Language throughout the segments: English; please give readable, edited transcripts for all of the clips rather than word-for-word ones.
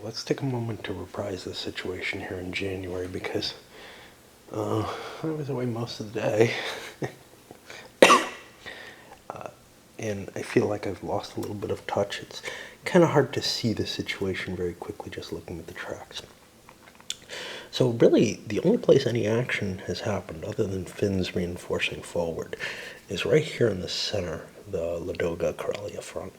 let's take a moment to reprise the situation here in January because I was away most of the day. And I feel like I've lost a little bit of touch. It's kind of hard to see the situation very quickly just looking at the tracks. So really, the only place any action has happened, other than Finn's reinforcing forward, is right here in the center, the Ladoga-Karelia front,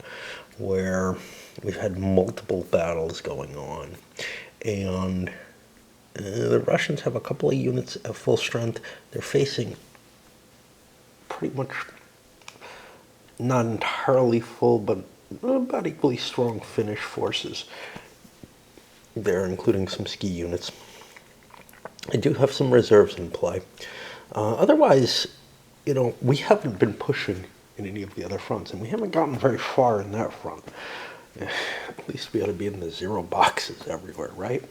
where we've had multiple battles going on. And the Russians have a couple of units at full strength. They're facing pretty much not entirely full, but about equally strong Finnish forces there, including some ski units. I do have some reserves in play. Otherwise, we haven't been pushing in any of the other fronts, and we haven't gotten very far in that front. At least we ought to be in the zero boxes everywhere, right?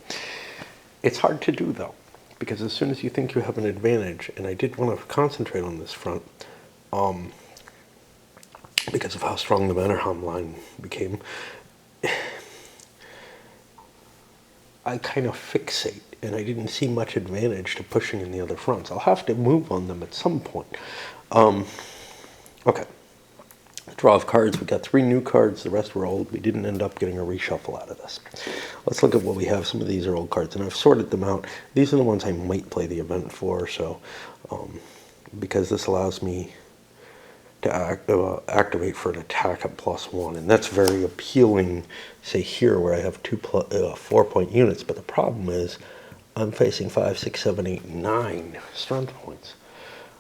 It's hard to do, though, because as soon as you think you have an advantage, and I did want to concentrate on this front, because of how strong the Mannerheim line became, I kind of fixate, and I didn't see much advantage to pushing in the other fronts. I'll have to move on them at some point. Okay. Draw of cards. We got 3 new cards. The rest were old. We didn't end up getting a reshuffle out of this. Let's look at what we have. Some of these are old cards, and I've sorted them out. These are the ones I might play the event for, so because this allows me to activate for an attack at +1, and that's very appealing, say here where I have 4-point units, but the problem is I'm facing 5, 6, 7, 8, 9 strength points.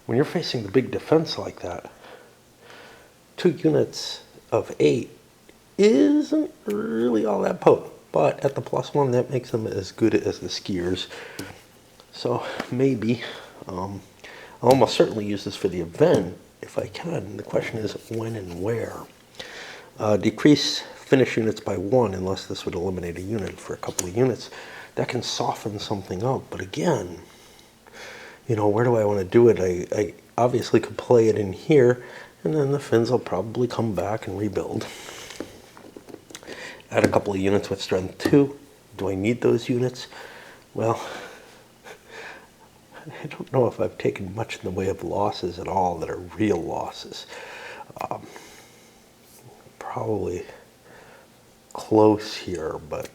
When you're facing the big defense like that, 2 units of 8 isn't really all that potent, but at the +1 that makes them as good as the skiers. So maybe I'll almost certainly use this for the event if I can. The question is when and where. Decrease Finnish units by 1 unless this would eliminate a unit for a couple of units. That can soften something up, but again, where do I want to do it? I obviously could play it in here, and then the Finns will probably come back and rebuild. Add a couple of units with strength 2. Do I need those units? Well, I don't know if I've taken much in the way of losses at all that are real losses. Probably close here, but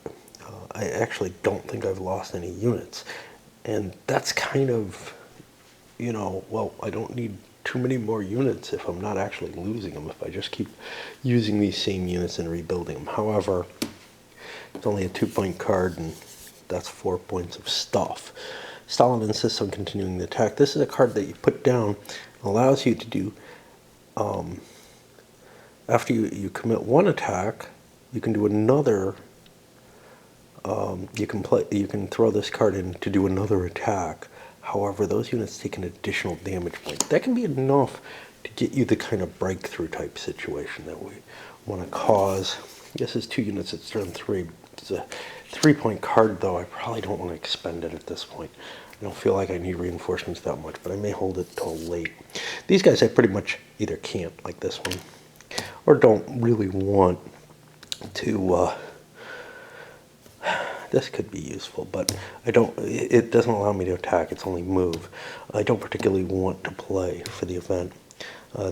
I actually don't think I've lost any units. And that's kind of, well, I don't need too many more units if I'm not actually losing them, if I just keep using these same units and rebuilding them. However, it's only a 2-point card, and that's 4 points of stuff. Stalin insists on continuing the attack. This is a card that you put down, allows you to do, after you commit one attack, you can do another, you can throw this card in to do another attack. However, those units take an additional damage point. That can be enough to get you the kind of breakthrough type situation that we want to cause. This is 2 units at strength 3. It's a 3-point card, though. I probably don't want to expend it at this point. I don't feel like I need reinforcements that much, but I may hold it till late. These guys I pretty much either can't, like this one, or don't really want to. This could be useful, but I don't. It doesn't allow me to attack. It's only move. I don't particularly want to play for the event.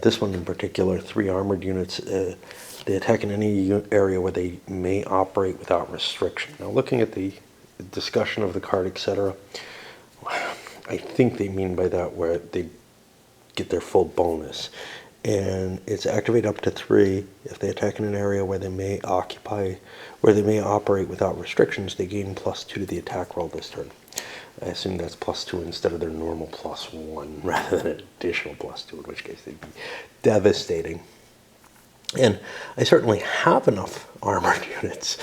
This one in particular, 3 armored units. They attack in any area where they may operate without restriction. Now, looking at the discussion of the card, etc., I think they mean by that where they get their full bonus. And it's activate up to 3. If they attack in an area where they may operate without restrictions, they gain +2 to the attack roll this turn. I assume that's +2 instead of their normal +1, rather than an additional +2, in which case they'd be devastating. And I certainly have enough armored units.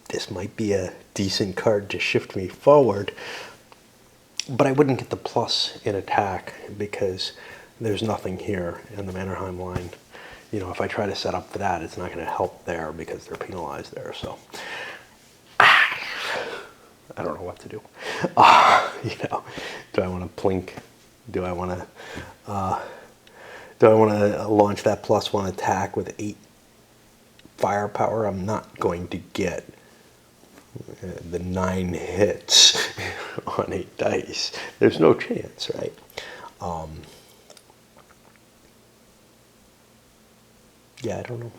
This might be a decent card to shift me forward, but I wouldn't get the plus in attack because there's nothing here in the Mannerheim line. If I try to set up for that, it's not going to help there because they're penalized there. So I don't know what to do. Do I want to plink? Do I want to launch that +1 attack with 8 firepower, I'm not going to get the 9 hits on 8 dice. There's no chance, right? Yeah, I don't know.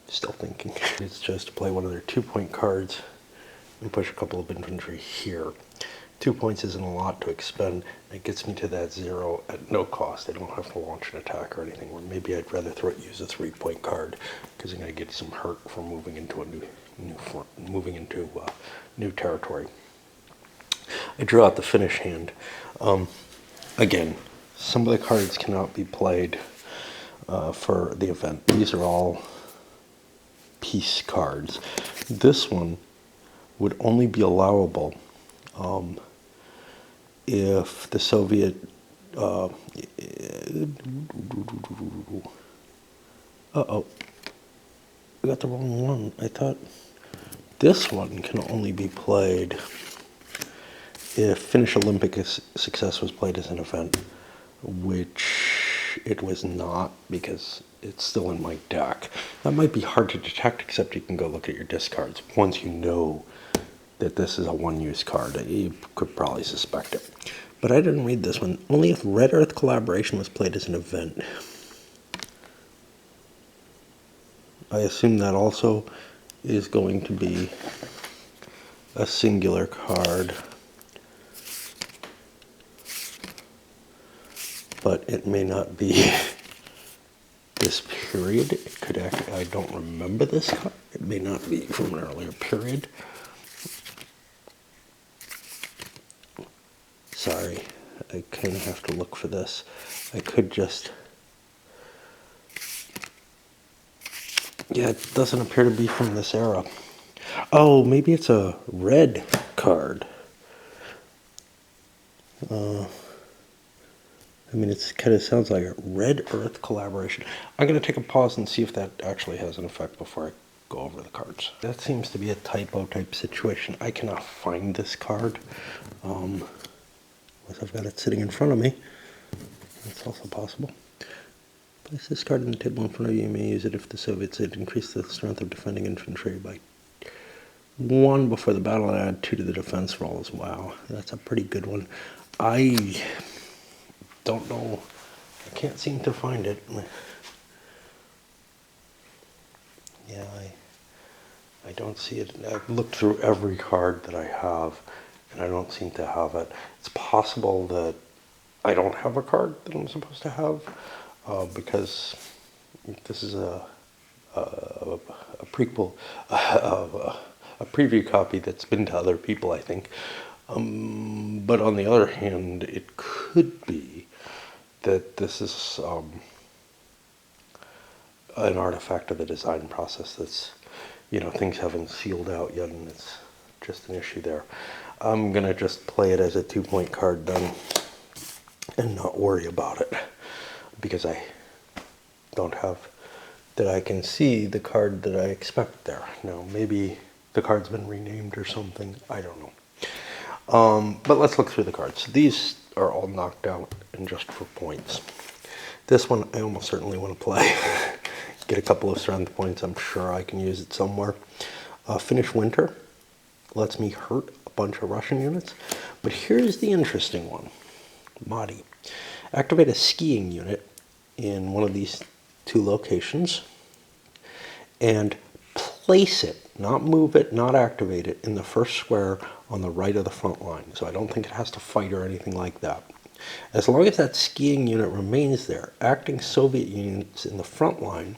Still thinking. It's just to play one of their 2-point cards and push a couple of infantry here. 2 points isn't a lot to expend. It gets me to that 0 at no cost. I don't have to launch an attack or anything. Or maybe I'd rather use a 3-point card because I'm going to get some hurt from moving into a new territory. I drew out the Finnish hand. Again, some of the cards cannot be played for the event. These are all peace cards. This one would only be allowable if the Soviet uh-oh, I got the wrong one. I thought this one can only be played if Finnish Olympic success was played as an event, which it was not because it's still in my deck. That might be hard to detect, except you can go look at your discards. Once you know that this is a one-use card, you could probably suspect it. But I didn't read this one. Only if Red Earth Collaboration was played as an event. I assume that also is going to be a singular card. But it may not be this period. It could actually, I don't remember this card. It may not be from an earlier period. Sorry, I kind of have to look for this. I could just... Yeah, it doesn't appear to be from this era. Oh, maybe it's a red card. I mean, it kind of sounds like a Red Earth Collaboration. I'm going to take a pause and see if that actually has an effect before I go over the cards. That seems to be a typo type situation. I cannot find this card. Unless I've got it sitting in front of me. That's also possible. Place this card on the table in front of you. You may use it if the Soviets had increased the strength of defending infantry by 1 before the battle and add 2 to the defense rolls. Wow, that's a pretty good one. I don't know. I can't seem to find it. Yeah, I don't see it. I've looked through every card that I have, and I don't seem to have it. It's possible that I don't have a card that I'm supposed to have, because this is a prequel, a preview copy that's been to other people, I think. But on the other hand, it could be that this is an artifact of the design process that's, things haven't sealed out yet, and it's just an issue there. I'm going to just play it as a 2-point card then and not worry about it, because I don't have, that I can see the card that I expect there. Now, maybe the card's been renamed or something. I don't know. But let's look through the cards. These are all knocked out and just for points. This one I almost certainly want to play. Get a couple of strength points. I'm sure I can use it somewhere. Finnish Winter lets me hurt a bunch of Russian units. But here's the interesting one. Madi. Activate a skiing unit in one of these 2 locations and place it, not move it, not activate it, in the first square on the right of the front line. So I don't think it has to fight or anything like that. As long as that skiing unit remains there, acting Soviet units in the front line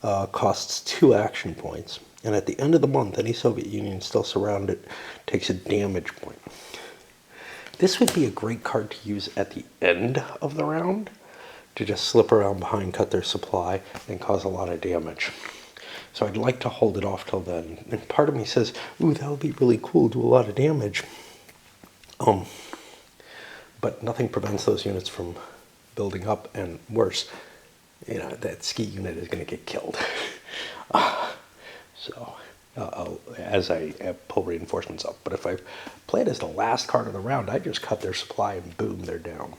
costs 2 action points. And at the end of the month, any Soviet Union still surrounded takes a damage point. This would be a great card to use at the end of the round, to just slip around behind, cut their supply, and cause a lot of damage. So I'd like to hold it off till then. And part of me says, ooh, that would be really cool, do a lot of damage. But nothing prevents those units from building up, and worse, that ski unit is going to get killed. So as I pull reinforcements up. But if I play it as the last card of the round, I just cut their supply and boom, they're down.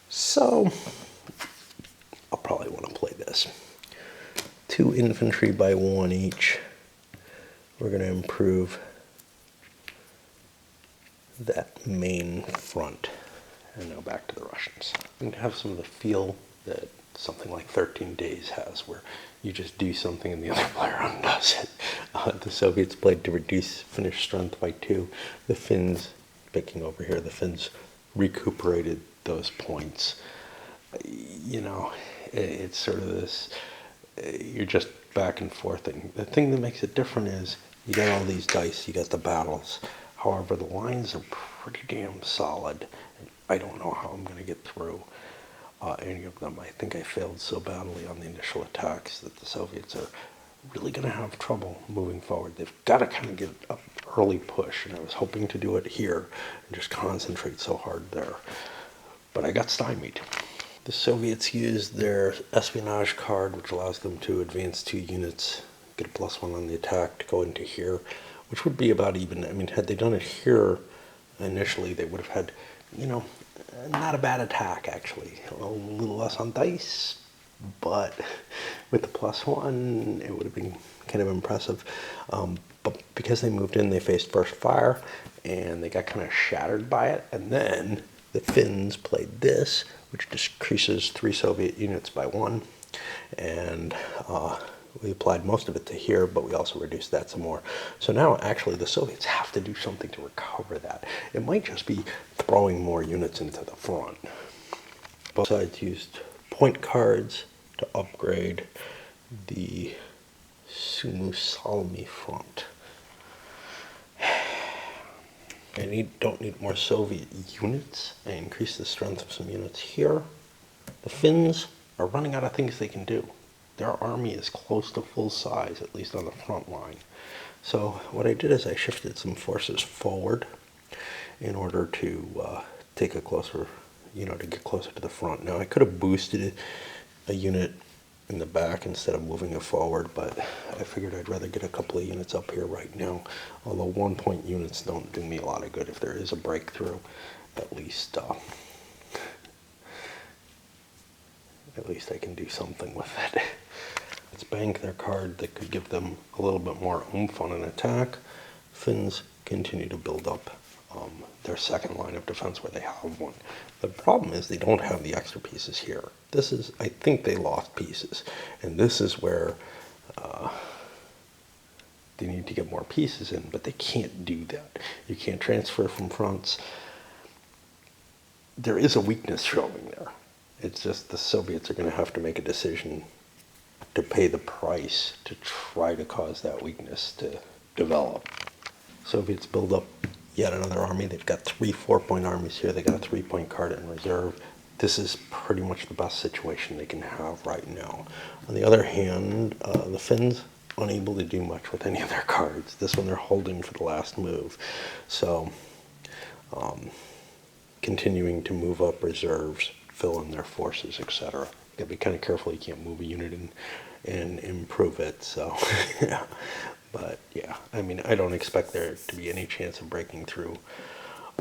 So I'll probably want to play this. 2 infantry by 1 each. We're going to improve that main front. And now back to the Russians. I'm going to have some of the feel that something like 13 Days has, where you just do something and the other player undoes it. The Soviets played to reduce Finnish strength by 2. The Finns, picking over here, the Finns recuperated those points. You know, it's sort of this, you're just back and forth. And the thing that makes it different is you got all these dice, you got the battles. However, the lines are pretty damn solid. And I don't know how I'm going to get through any of them. I think I failed so badly on the initial attacks that the Soviets are really going to have trouble moving forward. They've got to kind of get an early push, and I was hoping to do it here and just concentrate so hard there. But I got stymied. The Soviets used their espionage card, which allows them to advance 2 units, get a +1 on the attack to go into here, which would be about even. I mean, had they done it here initially, they would have had, you know, not a bad attack, actually. A little less on dice, but with the +1, it would have been kind of impressive. But because they moved in, they faced first fire, and they got kind of shattered by it. And then the Finns played this, which decreases 3 Soviet units by 1. And we applied most of it to here, but we also reduced that some more. So now, actually, the Soviets have to do something to recover that. It might just be throwing more units into the front. Both sides used point cards to upgrade the Sumusalmi front. I don't need more Soviet units. I increased the strength of some units here. The Finns are running out of things they can do. Their army is close to full size, at least on the front line. So what I did is I shifted some forces forward in order to take a closer, you know, to get closer to the front. Now I could have boosted a unit in the back instead of moving it forward, but I figured I'd rather get a couple of units up here right now. Although 1-point units don't do me a lot of good. If there is a breakthrough, at least I can do something with it. Let's bank their card that could give them a little bit more oomph on an attack. Finns continue to build up their second line of defense where they have one. The problem is they don't have the extra pieces here. This is, I think they lost pieces. And this is where they need to get more pieces in, but they can't do that. You can't transfer from fronts. There is a weakness showing there. It's just the Soviets are going to have to make a decision to pay the price to try to cause that weakness to develop. Soviets build up yet another army. They've got 3 4-point armies here. They got a 3-point card in reserve. This is pretty much the best situation they can have right now. On the other hand, the Finns unable to do much with any of their cards. This one they're holding for the last move. So continuing to move up reserves, fill in their forces, etc. You gotta be kind of careful. You can't move a unit and improve it. So yeah. But yeah, I mean, I don't expect there to be any chance of breaking through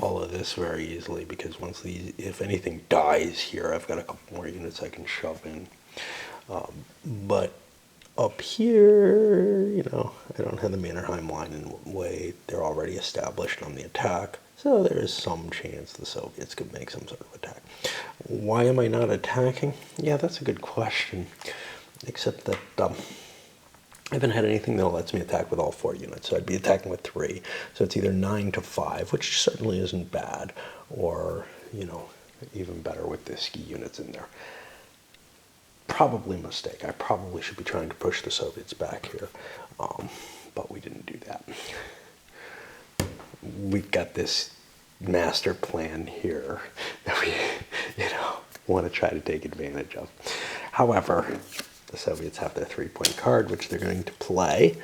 all of this very easily, because once these, if anything dies here, I've got a couple more units I can shove in. But up here, you know, I don't have the Mannerheim line in the way. They're already established on the attack, so there is some chance the Soviets could make some sort of attack. Why am I not attacking? Yeah, that's a good question. Except that I haven't had anything that lets me attack with all 4 units, so I'd be attacking with 3. So it's either 9 to 5, which certainly isn't bad, or, you know, even better with the ski units in there. Probably a mistake. I probably should be trying to push the Soviets back here, but we didn't do that. We've got this master plan here that we, you know, want to try to take advantage of. However, the Soviets have their 3-point card, which they're going to play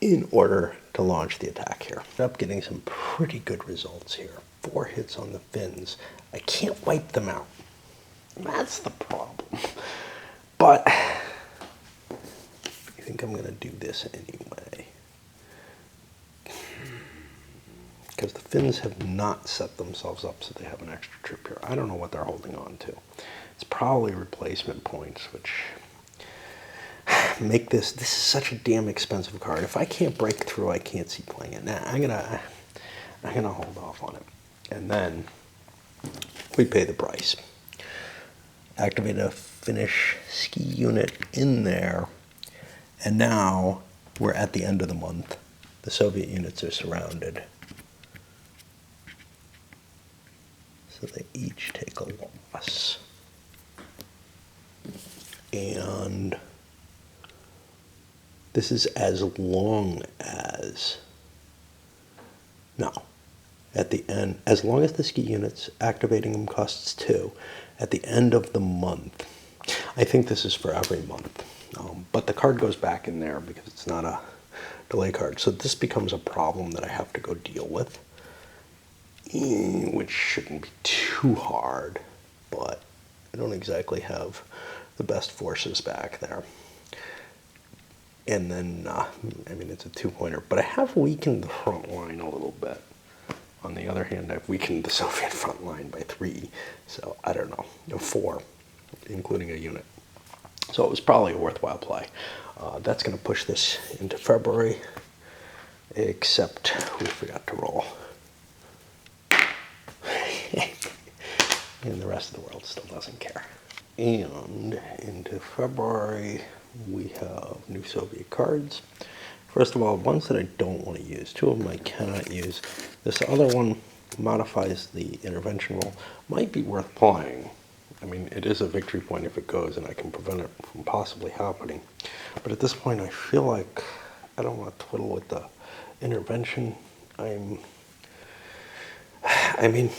in order to launch the attack here. I'm up getting some pretty good results here. 4 hits on the Finns. I can't wipe them out. That's the problem. But I think think I'm going to do this anyway. Because the Finns have not set themselves up so they have an extra trip here. I don't know what they're holding on to. It's probably replacement points, which make this is such a damn expensive card. If I can't break through, I can't see playing it. Nah, I'm gonna hold off on it. And then we pay the price. Activate a Finnish ski unit in there, and now we're at the end of the month. The Soviet units are surrounded. So they each take a loss. And this is as long as, no, at the end, as long as the ski units, activating them costs 2, at the end of the month, I think this is for every month, but the card goes back in there because it's not a delay card. So this becomes a problem that I have to go deal with, which shouldn't be too hard, but I don't exactly have the best forces back there. And then, I mean, it's a 2-pointer, but I have weakened the front line a little bit. On the other hand, I've weakened the Soviet front line by 3, so I don't know, 4, including a unit. So it was probably a worthwhile play. That's going to push this into February, except we forgot to roll. And the rest of the world still doesn't care. And into February, we have new Soviet cards. First of all, ones that I don't want to use. 2 of them I cannot use. This other one modifies the intervention roll. Might be worth playing. I mean, it is a victory point if it goes, and I can prevent it from possibly happening. But at this point, I feel like I don't want to twiddle with the intervention. I mean,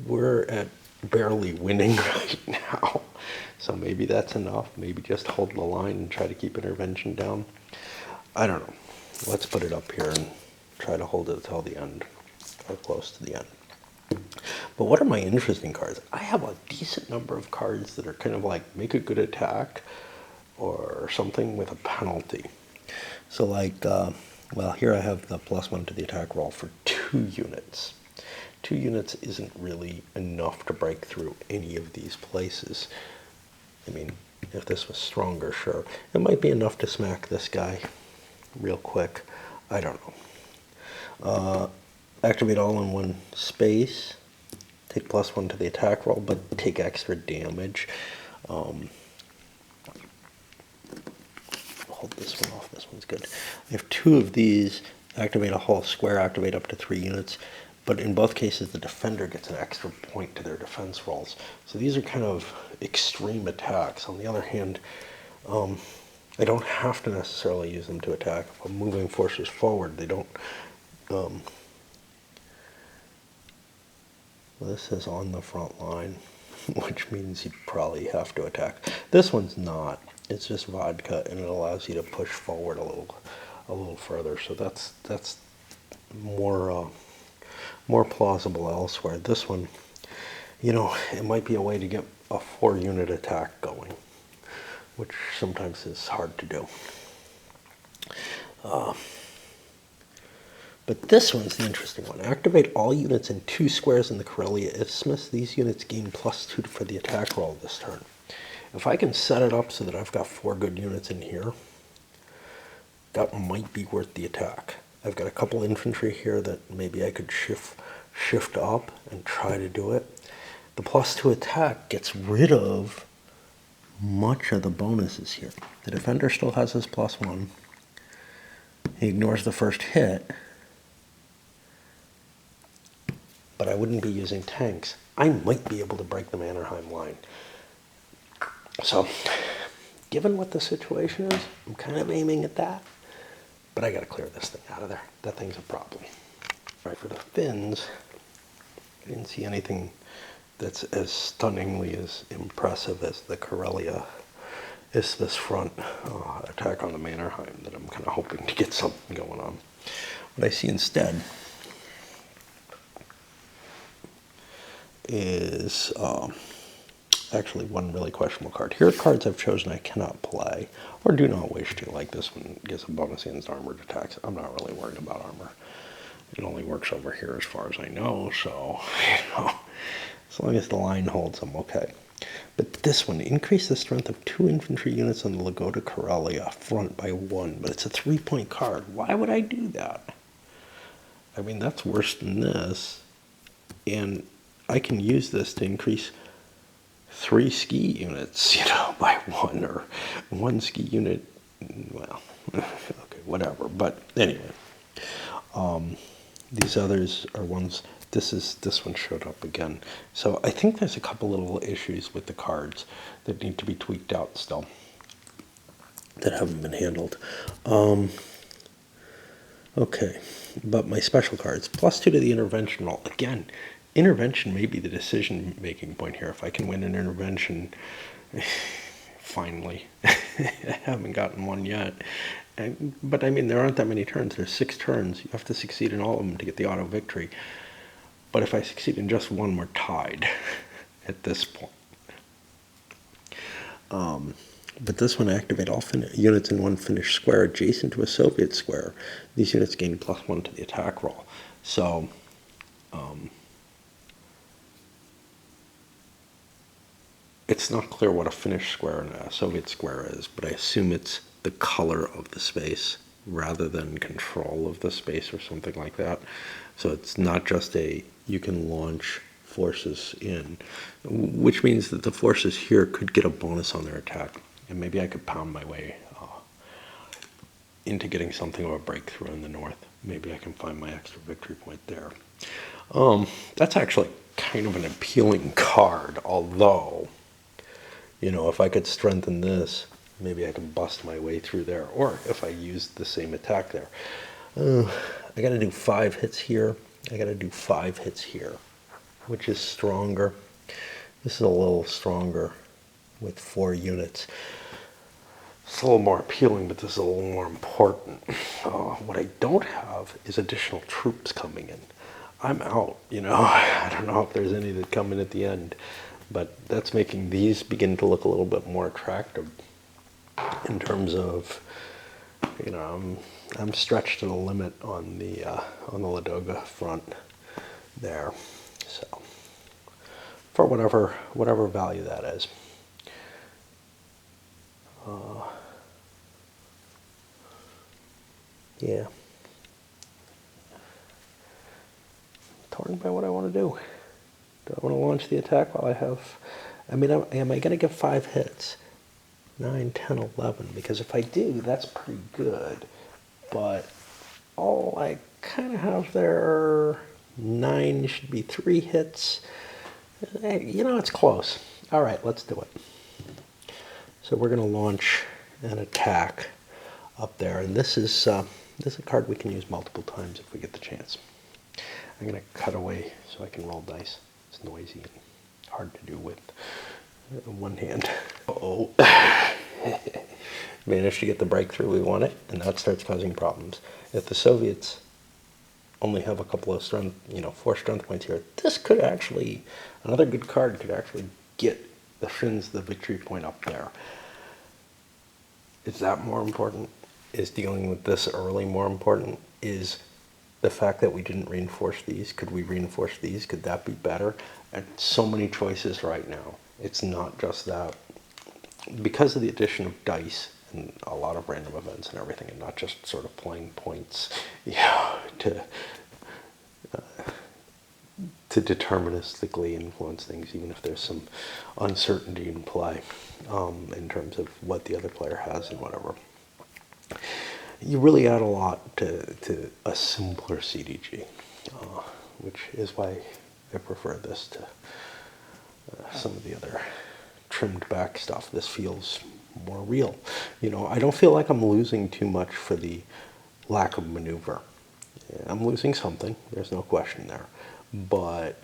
we're at barely winning right now. So maybe that's enough. Maybe just hold the line and try to keep intervention down. I don't know. Let's put it up here and try to hold it until the end, or close to the end. But what are my interesting cards? I have a decent number of cards that are kind of like make a good attack or something with a penalty. So like, well, here I have the +1 to the attack roll for 2 units. 2 units isn't really enough to break through any of these places. I mean, if this was stronger, sure. It might be enough to smack this guy real quick. I don't know. Activate all in one space. Take +1 to the attack roll, but take extra damage. Hold this one off. This one's good. I have 2 of these. Activate a whole square. Activate up to 3 units. But in both cases, the defender gets an extra point to their defense rolls. So these are kind of extreme attacks. On the other hand, I don't have to necessarily use them to attack. If I'm moving forces forward, they don't. Well, this is on the front line, which means you probably have to attack. This one's not. It's just vodka, and it allows you to push forward a little further. So that's more plausible elsewhere. This one, you know, it might be a way to get a 4-unit attack going, which sometimes is hard to do. But this one's the interesting one. Activate all units in 2 squares in the Karelia Isthmus. These units gain +2 for the attack roll this turn. If I can set it up so that I've got 4 good units in here, that might be worth the attack. I've got a couple infantry here that maybe I could shift up and try to do it. The +2 attack gets rid of much of the bonuses here. The defender still has his +1. He ignores the first hit. But I wouldn't be using tanks. I might be able to break the Mannerheim line. So, given what the situation is, I'm kind of aiming at that. But I got to clear this thing out of there. That thing's a problem. All right, for the Finns, I didn't see anything that's as stunningly as impressive as the Karelia Isthmus front attack on the Mannerheim that I'm kind of hoping to get something going on. What I see instead is actually one really questionable card. Here are cards I've chosen I cannot play or do not wish to. Like this one gives a bonus against armored attacks. I'm not really worried about armor. It only works over here as far as I know, so as long as the line holds, I'm okay. But this one, increase the strength of 2 infantry units on the Lagoda Karelia front by 1, but it's a 3-point card. Why would I do that? I mean, that's worse than this. And I can use this to increase 3 ski units, by 1, or 1 ski unit, well, okay, whatever. But anyway, these others are ones, this one showed up again. So I think there's a couple little issues with the cards that need to be tweaked out still, that haven't been handled. Okay, but my special cards, +2 to the intervention roll. Again, intervention may be the decision-making point here. If I can win an intervention, finally. I haven't gotten one yet. But I mean, there aren't that many turns. There's 6 turns. You have to succeed in all of them to get the auto victory. But if I succeed in just one, we're tied at this point. But this one, activate all units in one Finnish square adjacent to a Soviet square. These units gain +1 to the attack roll. So, it's not clear what a Finnish square and a Soviet square is, but I assume it's the color of the space rather than control of the space or something like that. So it's not just you can launch forces in, which means that the forces here could get a bonus on their attack. And maybe I could pound my way into getting something of a breakthrough in the north. Maybe I can find my extra victory point there. That's actually kind of an appealing card, although, if I could strengthen this, maybe I can bust my way through there. Or if I used the same attack there. I got to do 5 hits here. I got to do 5 hits here, which is stronger. This is a little stronger with 4 units. It's a little more appealing, but this is a little more important. What I don't have is additional troops coming in. I'm out, I don't know if there's any that come in at the end, but that's making these begin to look a little bit more attractive in terms of, I'm stretched to the limit on the Ladoga front there. So for whatever value that is. Yeah. Torn by what I want to do. Do I want to launch the attack while I have... am I going to get 5 hits? 9, 10, 11. Because if I do, that's pretty good. But all I kind of have there, 9 should be 3 hits. It's close. All right, let's do it. So we're going to launch an attack up there. And this is a card we can use multiple times if we get the chance. I'm going to cut away so I can roll dice. It's noisy and hard to do with one hand. Uh-oh. Managed to get the breakthrough we wanted, and that starts causing problems. If the Soviets only have a couple of strength, 4 strength points here, this could actually, another good card could actually get the Finns the victory point up there. Is that more important? Is dealing with this early more important? Is the fact that we didn't reinforce these, could we reinforce these? Could that be better? And so many choices right now. It's not just that. Because of the addition of dice and a lot of random events and everything, and not just sort of playing points, to deterministically influence things, even if there's some uncertainty in play in terms of what the other player has and whatever. You really add a lot to a simpler CDG, which is why I prefer this to some of the other trimmed back stuff. This feels more real. I don't feel like I'm losing too much for the lack of maneuver. I'm losing something, there's no question there, but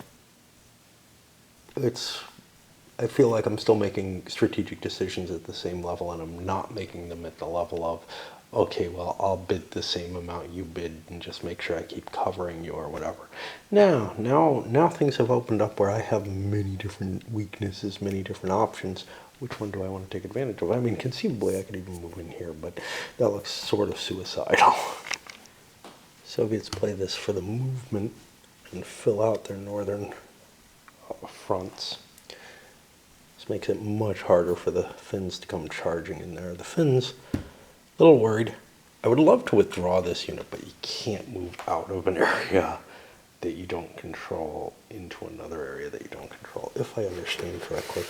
I feel like I'm still making strategic decisions at the same level, and I'm not making them at the level of, okay, well, I'll bid the same amount you bid and just make sure I keep covering you or whatever. Now things have opened up where I have many different weaknesses, many different options. Which one do I want to take advantage of? I mean, conceivably, I could even move in here, but that looks sort of suicidal. Soviets play this for the movement and fill out their northern fronts. This makes it much harder for the Finns to come charging in there. The Finns, a little worried. I would love to withdraw this unit, but you can't move out of an area that you don't control into another area that you don't control, if I understand correctly.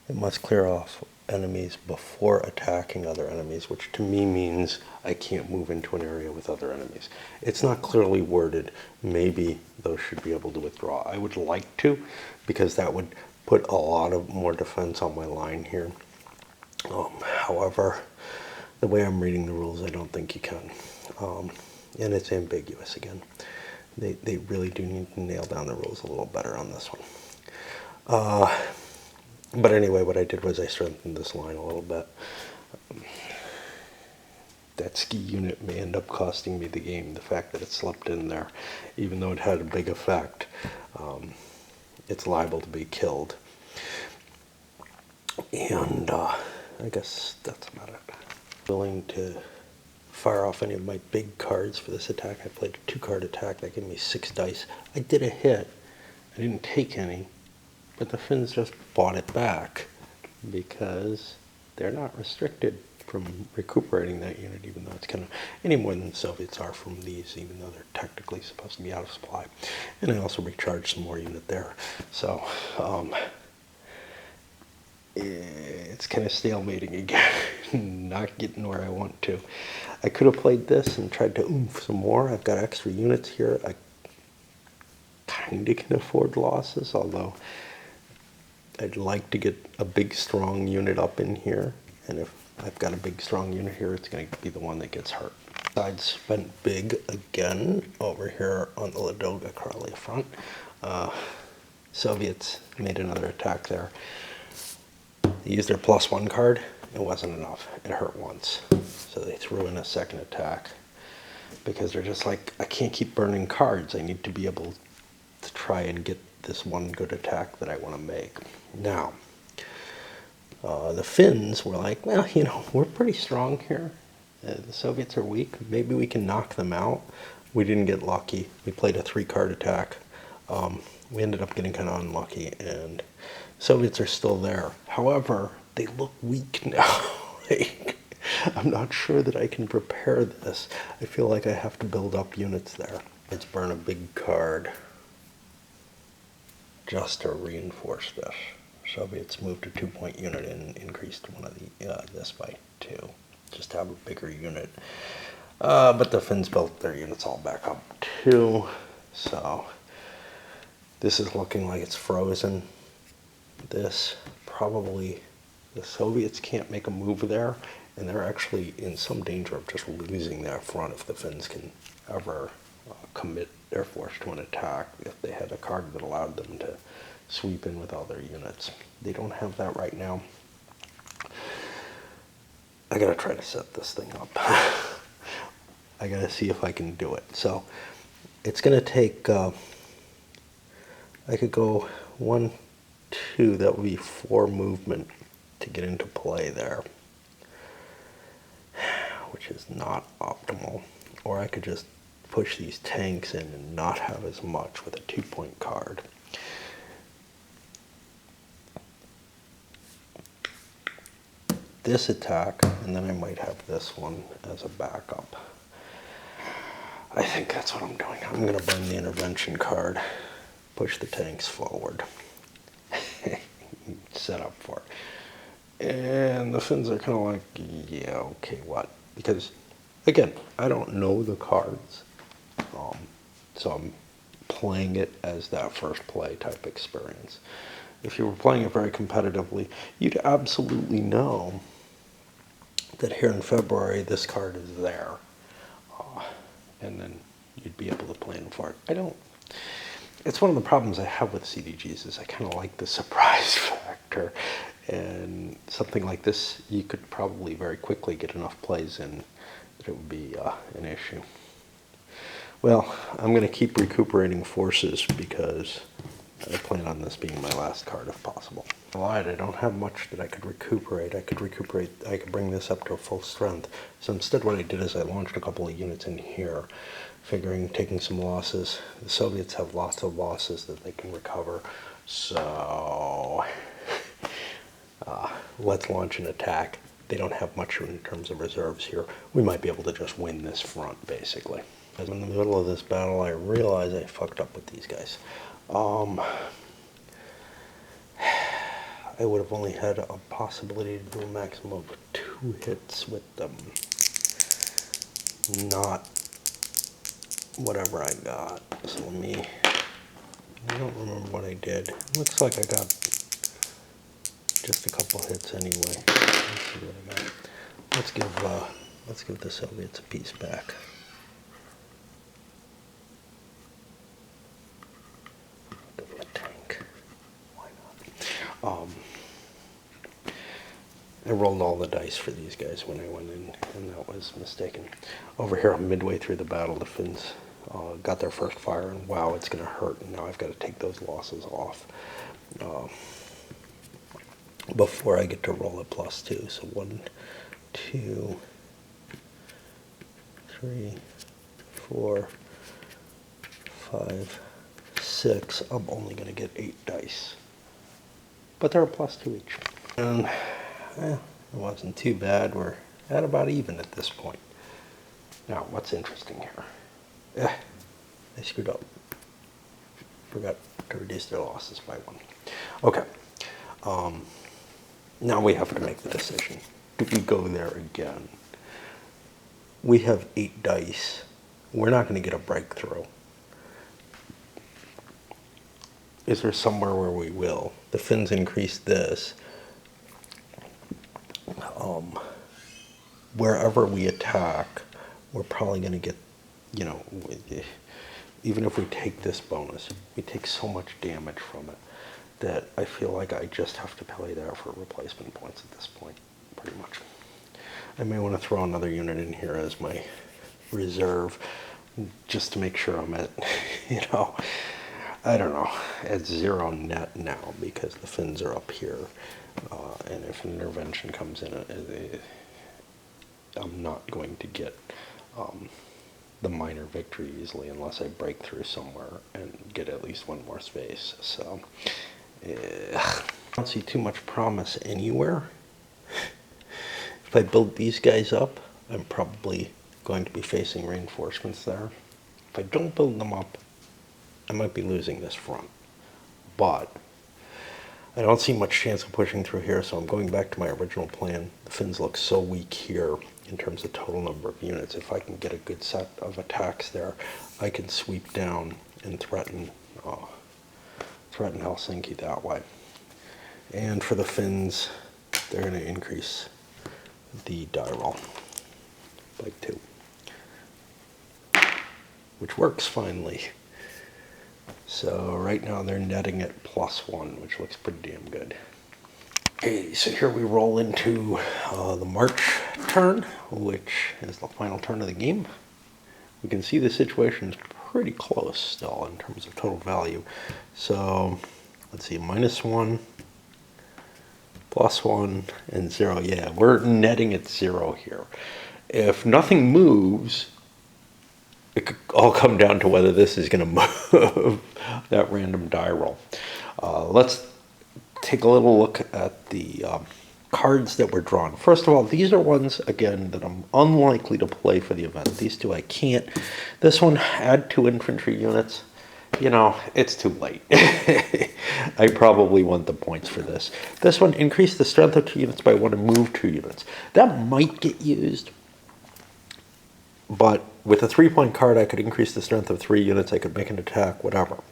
It must clear off enemies before attacking other enemies, which to me means I can't move into an area with other enemies. It's not clearly worded. Maybe those should be able to withdraw. I would like to, because that would put a lot of more defense on my line here. However, the way I'm reading the rules, I don't think you can. And it's ambiguous again. They really do need to nail down the rules a little better on this one. But anyway, what I did was I strengthened this line a little bit. That ski unit may end up costing me the game. The fact that it slipped in there, even though it had a big effect, it's liable to be killed. And I guess that's about it. Willing to fire off any of my big cards for this attack. I played a 2-card attack that gave me 6 dice. I did a hit. I didn't take any. But the Finns just bought it back because they're not restricted from recuperating that unit, even though it's kind of any more than the Soviets are from these, even though they're technically supposed to be out of supply. And I also recharged some more unit there. So it's kind of stalemating again, not getting where I want to. I could have played this and tried to oomph some more. I've got extra units here. I kind of can afford losses, although I'd like to get a big, strong unit up in here, and if I've got a big, strong unit here, it's going to be the one that gets hurt. Side spent big again over here on the Ladoga Kralia front. Soviets made another attack there. They used their +1 card. It wasn't enough. It hurt once. So they threw in a second attack because they're just like, I can't keep burning cards. I need to be able to try and get this one good attack that I want to make. Now, the Finns were like, well, you know, we're pretty strong here. The Soviets are weak. Maybe we can knock them out. We didn't get lucky. We played a 3-card attack. We ended up getting kind of unlucky, and Soviets are still there. However, they look weak now. Like, I'm not sure that I can prepare this. I feel like I have to build up units there. Let's burn a big card just to reinforce this. Soviets moved a 2-point unit and increased one of the this by 2, just to have a bigger unit. But the Finns built their units all back up too, so this is looking like it's frozen. This probably, the Soviets can't make a move there, and they're actually in some danger of just losing that front if the Finns can ever commit their force to an attack, if they had a card that allowed them to sweep in with all their units. They don't have that right now. I gotta try to set this thing up. I gotta see if I can do it. So it's gonna take, I could go 1, 2, that would be 4 movement to get into play there, which is not optimal. Or I could just push these tanks in and not have as much with a 2-point card. This attack, and then I might have this one as a backup. I think that's what I'm doing. I'm going to burn the intervention card, push the tanks forward, set up for it. And the Finns are kind of like, yeah, okay, what? Because, again, I don't know the cards. So I'm playing it as that first play type experience. If you were playing it very competitively, you'd absolutely know that here in February this card is there. And then you'd be able to plan for it. I don't. it's one of the problems I have with CDGs is I kind of like the surprise factor. And something like this, you could probably very quickly get enough plays in that it would be an issue. Well, I'm going to keep recuperating forces because I plan on this being my last card if possible. I lied, I don't have much that I could recuperate. I could bring this up to a full strength. So instead what I did is I launched a couple of units in here, figuring taking some losses. The Soviets have lots of losses that they can recover. So let's launch an attack. They don't have much in terms of reserves here. We might be able to just win this front, basically. As in the middle of this battle, I realize I fucked up with these guys. I would have only had a possibility to do a maximum of 2 hits with them. Not whatever I got. So I don't remember what I did. Looks like I got just a couple hits anyway. Let's see what I got. Let's give the Soviets a piece back. Give them a tank. Why not? I rolled all the dice for these guys when I went in, and that was mistaken. Over here, I'm midway through the battle. The Finns got their first fire, and wow, it's going to hurt. And now I've got to take those losses off before I get to roll at +2. So 1, 2, 3, 4, 5, 6. I'm only going to get 8 dice, but they're a +2 each. And it wasn't too bad. We're at about even at this point. Now, what's interesting here? They screwed up. Forgot to reduce their losses by 1. Okay. Now we have to make the decision. Do we go there again? We have 8 dice. We're not going to get a breakthrough. Is there somewhere where we will? The Finns increased this. Wherever we attack, we're probably going to get, even if we take this bonus, we take so much damage from it that I feel like I just have to play there for replacement points at this point, pretty much. I may want to throw another unit in here as my reserve, just to make sure I'm at, I don't know, at 0 net now, because the Finns are up here. And if an intervention comes in, I'm not going to get the minor victory easily unless I break through somewhere and get at least 1 more space. So I don't see too much promise anywhere. If I build these guys up, I'm probably going to be facing reinforcements there. If I don't build them up, I might be losing this front. But I don't see much chance of pushing through here, so I'm going back to my original plan. The Finns look so weak here in terms of total number of units. If I can get a good set of attacks there, I can sweep down and threaten Helsinki that way. And for the Finns, they're going to increase the die roll by 2, which works finally. So right now they're netting at +1, which looks pretty damn good. Okay, so here we roll into the March turn, which is the final turn of the game. We can see the situation is pretty close still in terms of total value. So let's see, -1, +1, and 0. Yeah, we're netting at 0 here. If nothing moves, it could all come down to whether this is going to move that random die roll. Let's take a little look at the cards that were drawn. First of all, these are ones, again, that I'm unlikely to play for the event. These 2 I can't. This one, add 2 infantry units. It's too late. I probably want the points for this. This one, increase the strength of 2 units by 1 and move 2 units. That might get used, but with a 3-point card, I could increase the strength of 3 units. I could make an attack, whatever.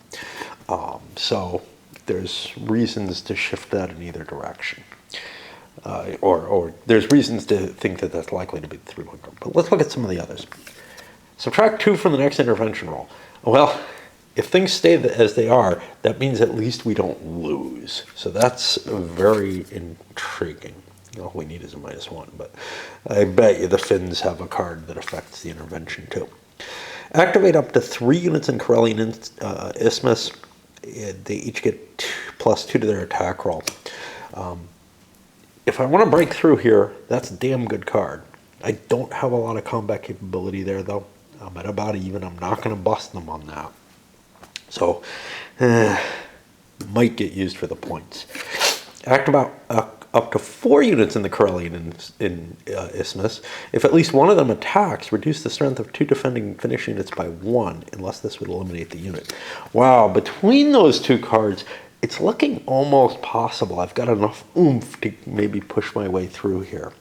So there's reasons to shift that in either direction. Or there's reasons to think that that's likely to be the 3-point card. But let's look at some of the others. Subtract 2 from the next intervention roll. Well, If things stay as they are, that means at least we don't lose. So that's very intriguing. All we need is a -1, but I bet you the Finns have a card that affects the intervention too. Activate up to 3 units in Karelian Isthmus. They each get +2 to their attack roll. If I want to break through here, that's a damn good card. I don't have a lot of combat capability there, though. I'm at about even. I'm not going to bust them on that. So, might get used for the points. Activate up to 4 units in the Karelian Isthmus. If at least one of them attacks, reduce the strength of 2 defending Finnish units by 1, unless this would eliminate the unit. Wow, between those 2 cards, it's looking almost possible. I've got enough oomph to maybe push my way through here.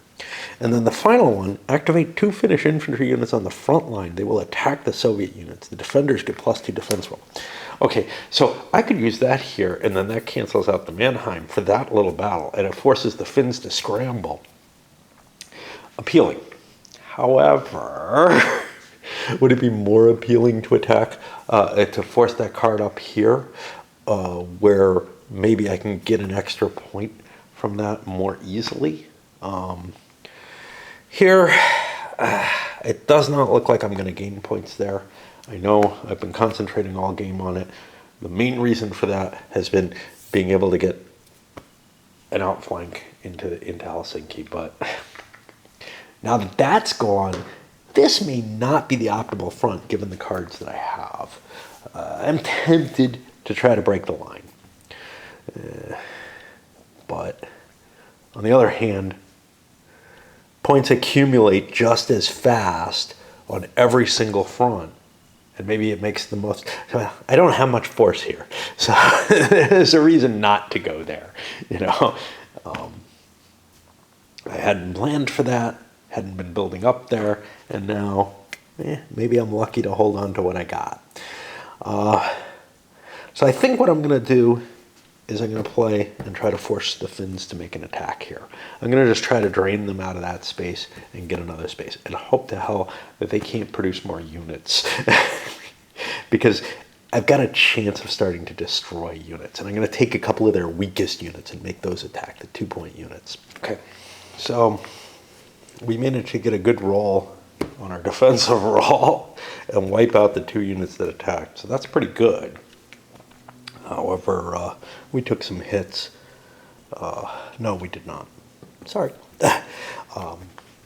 And then the final one, activate 2 Finnish infantry units on the front line. They will attack the Soviet units. The defenders get +2 defense roll. Okay, so I could use that here, and then that cancels out the Mannheim for that little battle, and it forces the Finns to scramble. Appealing. However, would it be more appealing to attack, to force that card up here, where maybe I can get an extra point from that more easily? Here, it does not look like I'm going to gain points there. I know I've been concentrating all game on it. The main reason for that has been being able to get an outflank into Helsinki. But now that that's gone, this may not be the optimal front given the cards that I have. I'm tempted to try to break the line. But on the other hand, points accumulate just as fast on every single front. And maybe it makes the most. I don't have much force here, so there's a reason not to go there. I hadn't planned for that, hadn't been building up there, and now maybe I'm lucky to hold on to what I got. So I think what I'm going to do is I'm going to play and try to force the Finns to make an attack here. I'm going to just try to drain them out of that space and get another space, and hope to hell that they can't produce more units. Because I've got a chance of starting to destroy units, and I'm going to take a couple of their weakest units and make those attack, the 2-point units. Okay, so we managed to get a good roll on our defensive roll and wipe out the 2 units that attacked, so that's pretty good. However, we took some hits. No, we did not. Sorry.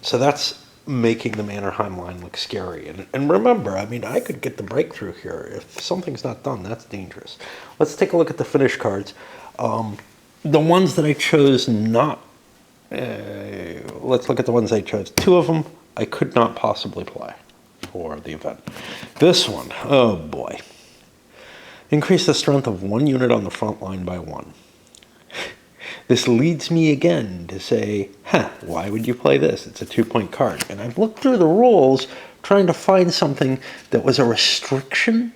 So that's making the Mannerheim line look scary. And remember, I mean, I could get the breakthrough here. If something's not done, that's dangerous. Let's take a look at the Finnish cards. The ones that I chose not... let's look at the ones I chose. 2 of them I could not possibly play for the event. This one, oh boy. Increase the strength of 1 unit on the front line by 1. This leads me again to say, why would you play this? It's a 2-point card. And I've looked through the rules trying to find something that was a restriction.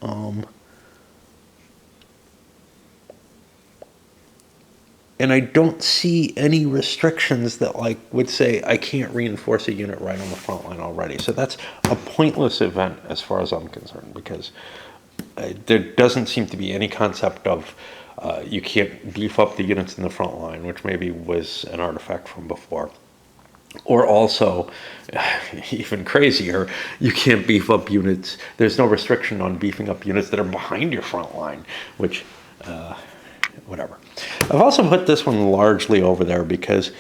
And I don't see any restrictions that would say I can't reinforce a unit right on the front line already. So that's a pointless event as far as I'm concerned, because there doesn't seem to be any concept of you can't beef up the units in the front line, which maybe was an artifact from before. Or also, even crazier, you can't beef up units. There's no restriction on beefing up units that are behind your front line, which, whatever. I've also put this one largely over there because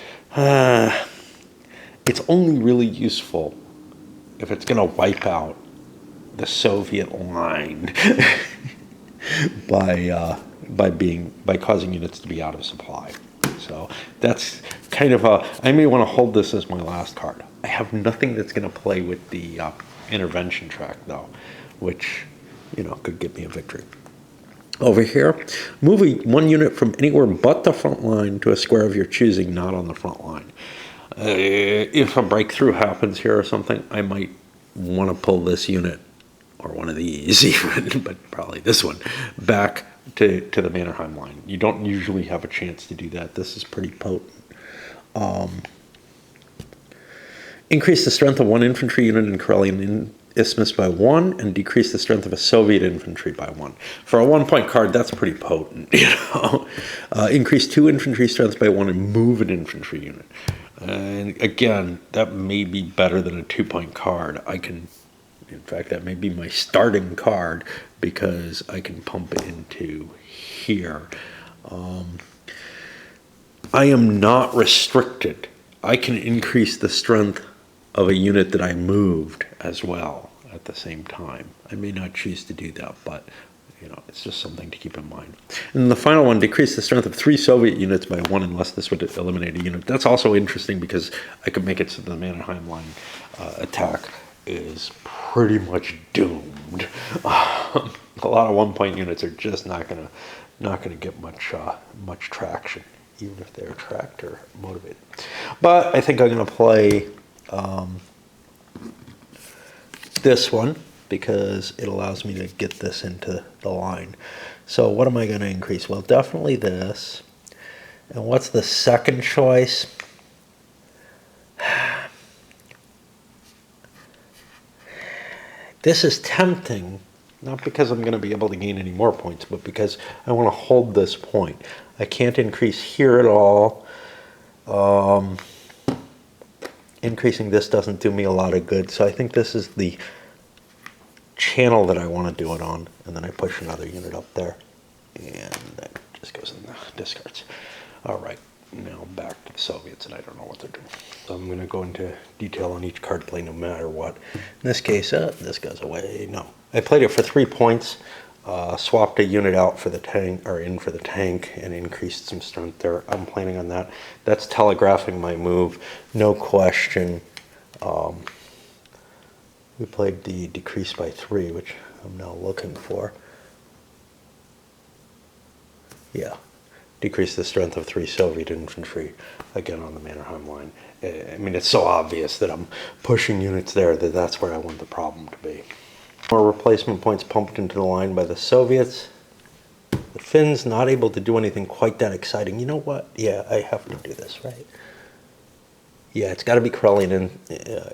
it's only really useful if it's going to wipe out the Soviet line by causing units to be out of supply. So that's kind of I may want to hold this as my last card. I have nothing that's going to play with the intervention track though, which could give me a victory. Over here, move 1 unit from anywhere but the front line to a square of your choosing, not on the front line. If a breakthrough happens here or something, I might want to pull this unit, or one of these even, but probably this one, back to the Mannerheim line. You don't usually have a chance to do that. This is pretty potent. Increase the strength of 1 infantry unit in Karelian Isthmus by 1 and decrease the strength of a Soviet infantry by 1. For a 1-point card, that's pretty potent, you know. Increase 2 infantry strength by 1 and move an infantry unit. And again, that may be better than a 2-point card. In fact, that may be my starting card because I can pump it into here. I am not restricted. I can increase the strength of a unit that I moved as well at the same time. I may not choose to do that, but you know, it's just something to keep in mind. And the final one, decrease the strength of 3 Soviet units by 1 unless this would eliminate a unit. That's also interesting because I could make it so the Mannerheim line attack is pretty much doomed. A lot of 1-point units are just not gonna get much traction, even if they're tractor motivated. But I think I'm gonna play this one because it allows me to get this into the line. So what am I going to increase? Well, definitely this. And what's the second choice? This is tempting, not because I'm going to be able to gain any more points, but because I want to hold this point. I can't increase here at all. Increasing this doesn't do me a lot of good, so I think this is the channel that I want to do it on, and then I push another unit up there, and that just goes in the discards. All right, now back to the Soviets, and I don't know what they're doing. So I'm going to go into detail on each card play no matter what. In this case, this goes away. No, I played it for 3 points, swapped a unit out for the tank, or in for the tank, and increased some strength there. I'm planning on that. That's telegraphing my move, no question. We played the decrease by 3, which I'm now looking for. Yeah, decrease the strength of 3 Soviet infantry, again on the Mannerheim line. I mean, it's so obvious that I'm pushing units there that that's where I want the problem to be. More replacement points pumped into the line by the Soviets. The Finns not able to do anything quite that exciting. You know what? Yeah, I have to do this, right? Yeah, it's got to be Karelian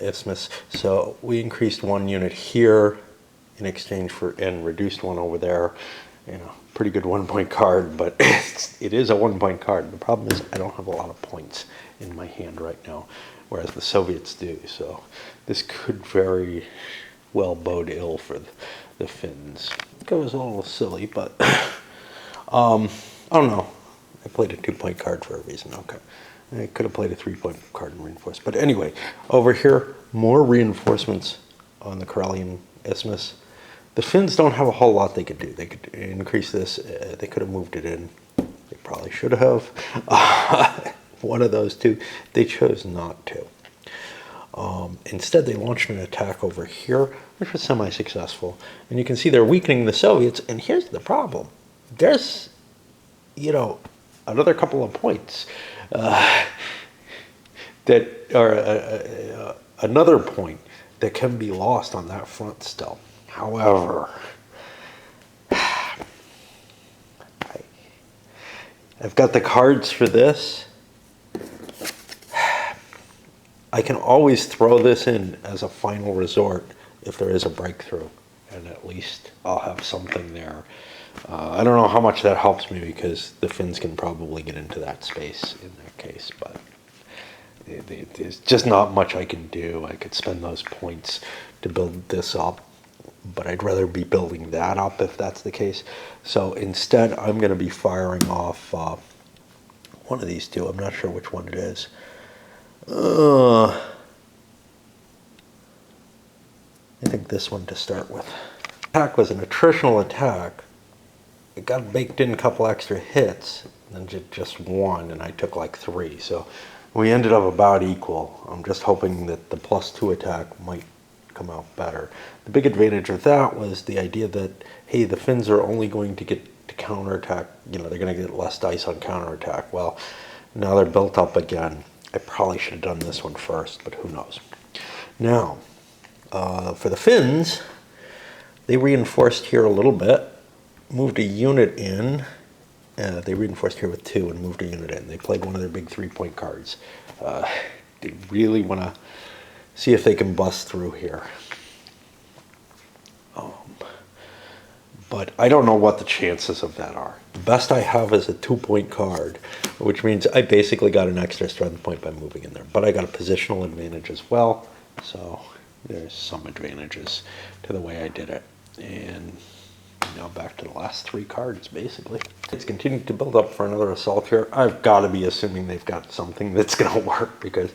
Isthmus. So we increased 1 unit here in exchange for, and reduced 1 over there. You know, pretty good 1-point card, but it is a 1-point card. The problem is I don't have a lot of points in my hand right now, whereas the Soviets do. So this could very well bode ill for the Finns. It goes a little silly, but I don't know. I played a 2-point card for a reason. Okay. I could have played a 3-point card and reinforced. But anyway, over here, more reinforcements on the Karelian Isthmus. The Finns don't have a whole lot they could do. They could increase this. They could have moved it in. They probably should have. One of those two. They chose not to. Instead, they launched an attack over here, which was semi-successful. And you can see they're weakening the Soviets. And here's the problem. There's, you know, another couple of points. Another point that can be lost on that front still. However, I've got the cards for this. I can always throw this in as a final resort if there is a breakthrough, and at least I'll have something there. I don't know how much that helps me because the Finns can probably get into that space in that case, but there's just not much I can do. I could spend those points to build this up, but I'd rather be building that up if that's the case. So instead, I'm going to be firing off one of these two. I'm not sure which one it is. I think this one to start with. Attack was an attritional attack. It got baked in a couple extra hits, and then just 1, and I took like 3. So we ended up about equal. I'm just hoping that the +2 attack might come out better. The big advantage of that was the idea that, hey, the Finns are only going to get to counterattack. You know, they're going to get less dice on counterattack. Well, now they're built up again. I probably should have done this one first, but who knows. Now, for the Finns, they reinforced here a little bit. Moved a unit in. They reinforced here with 2 and moved a unit in. They played one of their big 3-point cards. They really want to see if they can bust through here. But I don't know what the chances of that are. The best I have is a 2-point card, which means I basically got an extra strength point by moving in there. But I got a positional advantage as well, so there's some advantages to the way I did it. And now back to the last 3 cards, basically. It's continued to build up for another assault here. I've got to be assuming they've got something that's going to work, because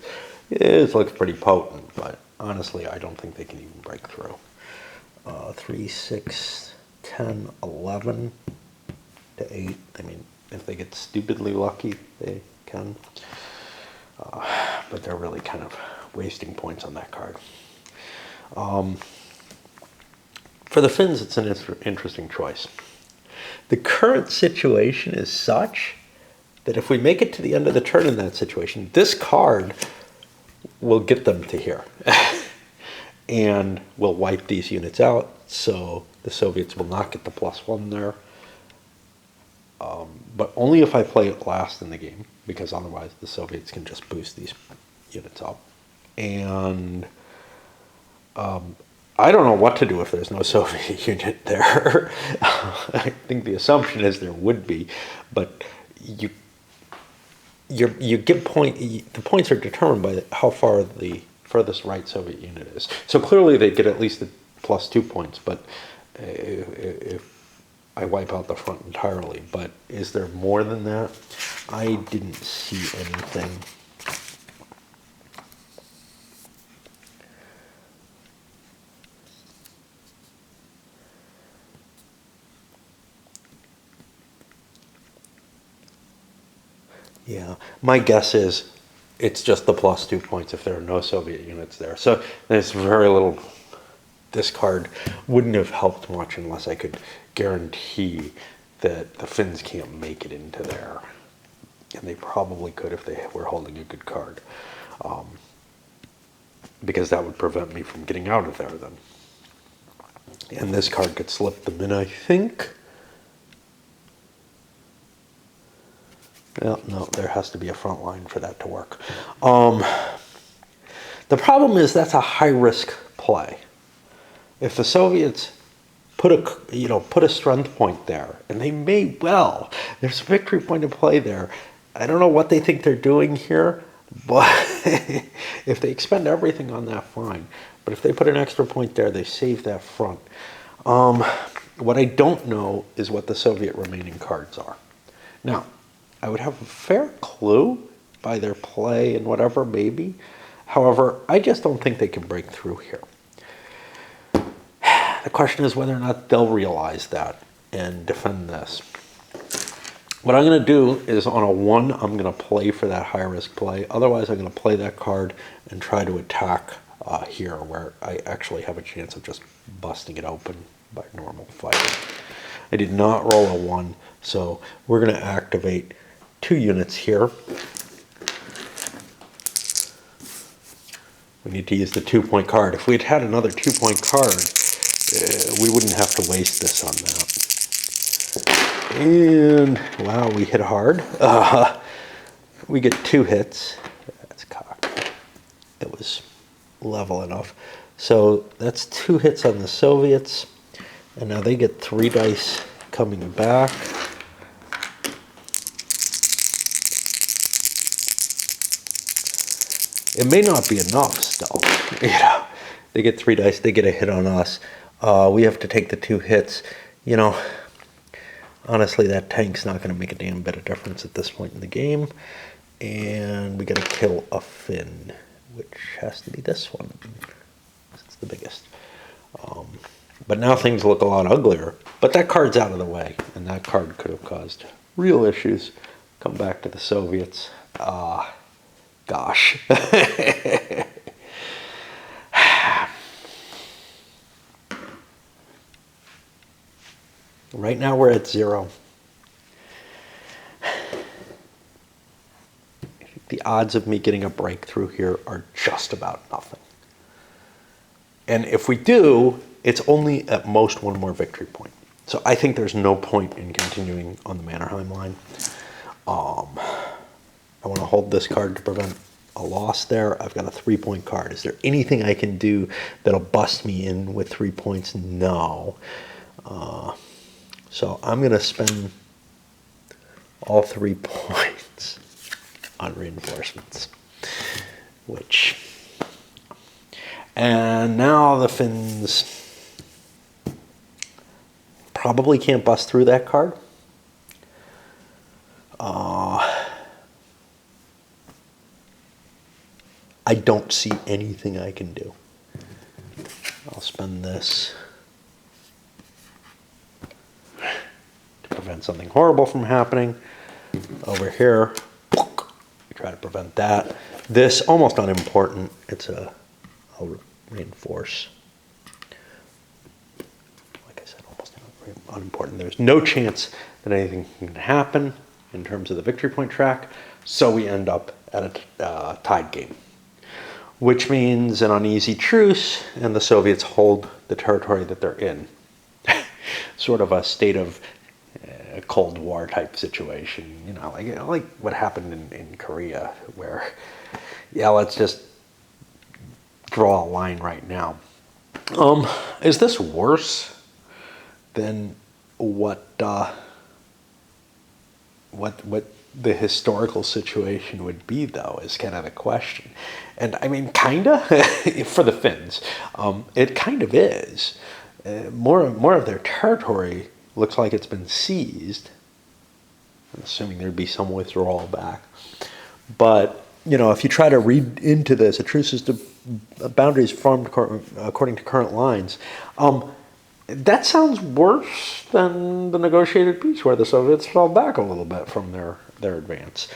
it looks pretty potent, but honestly, I don't think they can even break through. 3, 6, 10, 11 to 8. I mean, if they get stupidly lucky, they can. But they're really kind of wasting points on that card. For the Finns, it's an interesting choice. The current situation is such that if we make it to the end of the turn in that situation, this card will get them to here. And we'll wipe these units out, so the Soviets will not get the +1 there. But only if I play it last in the game, because otherwise the Soviets can just boost these units up. And I don't know what to do if there's no Soviet unit there. I think the assumption is there would be, but you get the points are determined by how far the furthest right Soviet unit is. So clearly they get at least the +2 points, but if I wipe out the front entirely. But is there more than that? I didn't see anything. Yeah, my guess is it's just the +2 points if there are no Soviet units there. So there's very little. This card wouldn't have helped much unless I could guarantee that the Finns can't make it into there. And they probably could if they were holding a good card. Because that would prevent me from getting out of there then. And this card could slip them in, I think. Well, no, there has to be a front line for that to work. The problem is that's a high-risk play. If the Soviets put a strength point there, and they may well, there's a victory point in play there. I don't know what they think they're doing here, but if they expend everything on that, fine. But if they put an extra point there, they save that front. What I don't know is what the Soviet remaining cards are. Now, I would have a fair clue by their play and whatever, maybe. However, I just don't think they can break through here. The question is whether or not they'll realize that and defend this. What I'm going to do is on a 1, I'm going to play for that high-risk play. Otherwise, I'm going to play that card and try to attack here, where I actually have a chance of just busting it open by normal fighting. I did not roll a 1, so we're going to activate 2 units here. We need to use the 2-point card. If we'd had another 2-point card, we wouldn't have to waste this on that. And, wow, we hit hard. We get 2 hits. That's cocked. It was level enough. So that's 2 hits on the Soviets. And now they get 3 dice coming back. It may not be enough still. They get 3 dice, they get a hit on us. We have to take the 2 hits. Honestly, that tank's not going to make a damn bit of difference at this point in the game. And we got to kill a Finn, which has to be this one. It's the biggest. But now things look a lot uglier. But that card's out of the way, and that card could have caused real issues. Come back to the Soviets. Gosh. Right now we're at 0. The odds of me getting a breakthrough here are just about nothing. And if we do, it's only at most 1 more victory point. So I think there's no point in continuing on the Mannerheim line. I want to hold this card to prevent a loss there. I've got a 3-point card. Is there anything I can do that'll bust me in with 3 points? No. So I'm going to spend all 3 points on reinforcements, and now the Finns probably can't bust through that card. I don't see anything I can do. I'll spend this to prevent something horrible from happening. Over here, try to prevent that. This, almost unimportant. I'll reinforce. Like I said, almost unimportant. There's no chance that anything can happen in terms of the victory point track, so we end up at a tied game, which means an uneasy truce, and the Soviets hold the territory that they're in. Sort of a state of Cold War type situation, like what happened in Korea, where, yeah, let's just draw a line right now. Is this worse than what the historical situation would be, though, is kind of the question. And I mean, kinda, for the Finns, it kind of is. More of their territory looks like it's been seized. I'm assuming there'd be some withdrawal back. But, if you try to read into this, a truce is to boundaries formed according to current lines, that sounds worse than the negotiated peace, where the Soviets fell back a little bit from their advance.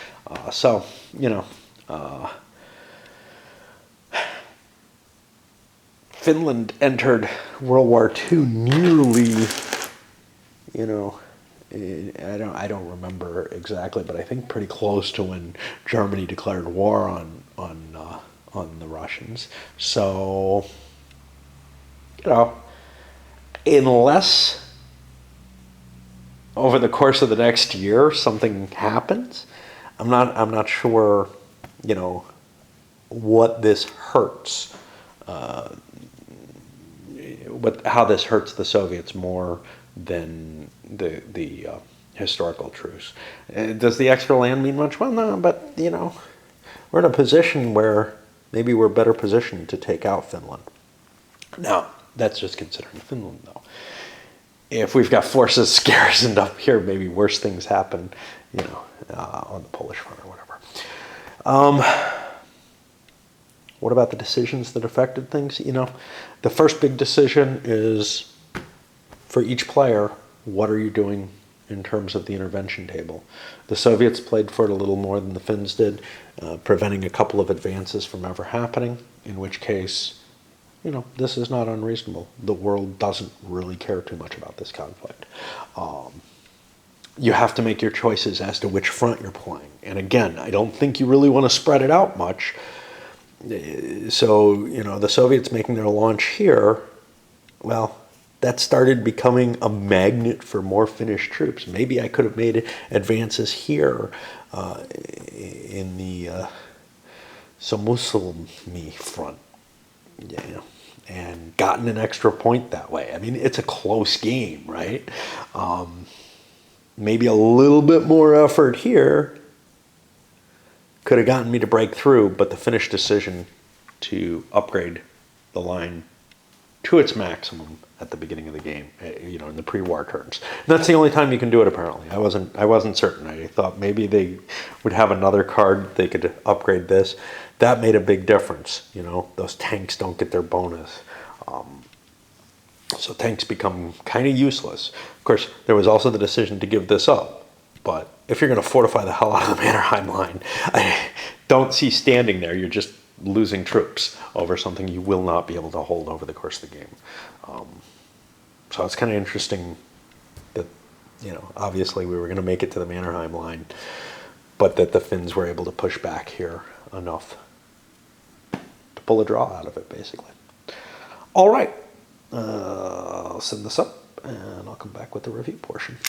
Finland entered World War II nearly, I don't remember exactly, but I think pretty close to when Germany declared war on the Russians. So, unless over the course of the next year something happens, I'm not sure, what this hurts, how this hurts the Soviets more than the historical truce. Does the extra land mean much? Well, no, but we're in a position where maybe we're better positioned to take out Finland. Now, that's just considering Finland, though. If we've got forces garrisoned up here, maybe worse things happen, on the Polish front or whatever. What about the decisions that affected things? The first big decision is, for each player, what are you doing in terms of the intervention table? The Soviets played for it a little more than the Finns did, preventing a couple of advances from ever happening, in which case, this is not unreasonable. The world doesn't really care too much about this conflict. You have to make your choices as to which front you're playing. And again, I don't think you really want to spread it out much. So, the Soviets making their launch here, well, that started becoming a magnet for more Finnish troops. Maybe I could have made advances here in the Somusalmi front, and gotten an extra point that way. I mean, it's a close game, right? Maybe a little bit more effort here could have gotten me to break through, but the Finnish decision to upgrade the line to its maximum at the beginning of the game, in the pre-war terms. And that's the only time you can do it, apparently. I wasn't certain. I thought maybe they would have another card they could upgrade this. That made a big difference. Those tanks don't get their bonus. So tanks become kind of useless. Of course, there was also the decision to give this up. But if you're going to fortify the hell out of the Mannerheim line, I don't see standing there. You're just losing troops over something you will not be able to hold over the course of the game. So it's kind of interesting that, obviously we were going to make it to the Mannerheim line, but that the Finns were able to push back here enough to pull a draw out of it, basically. All right. I'll send this up, and I'll come back with the review portion.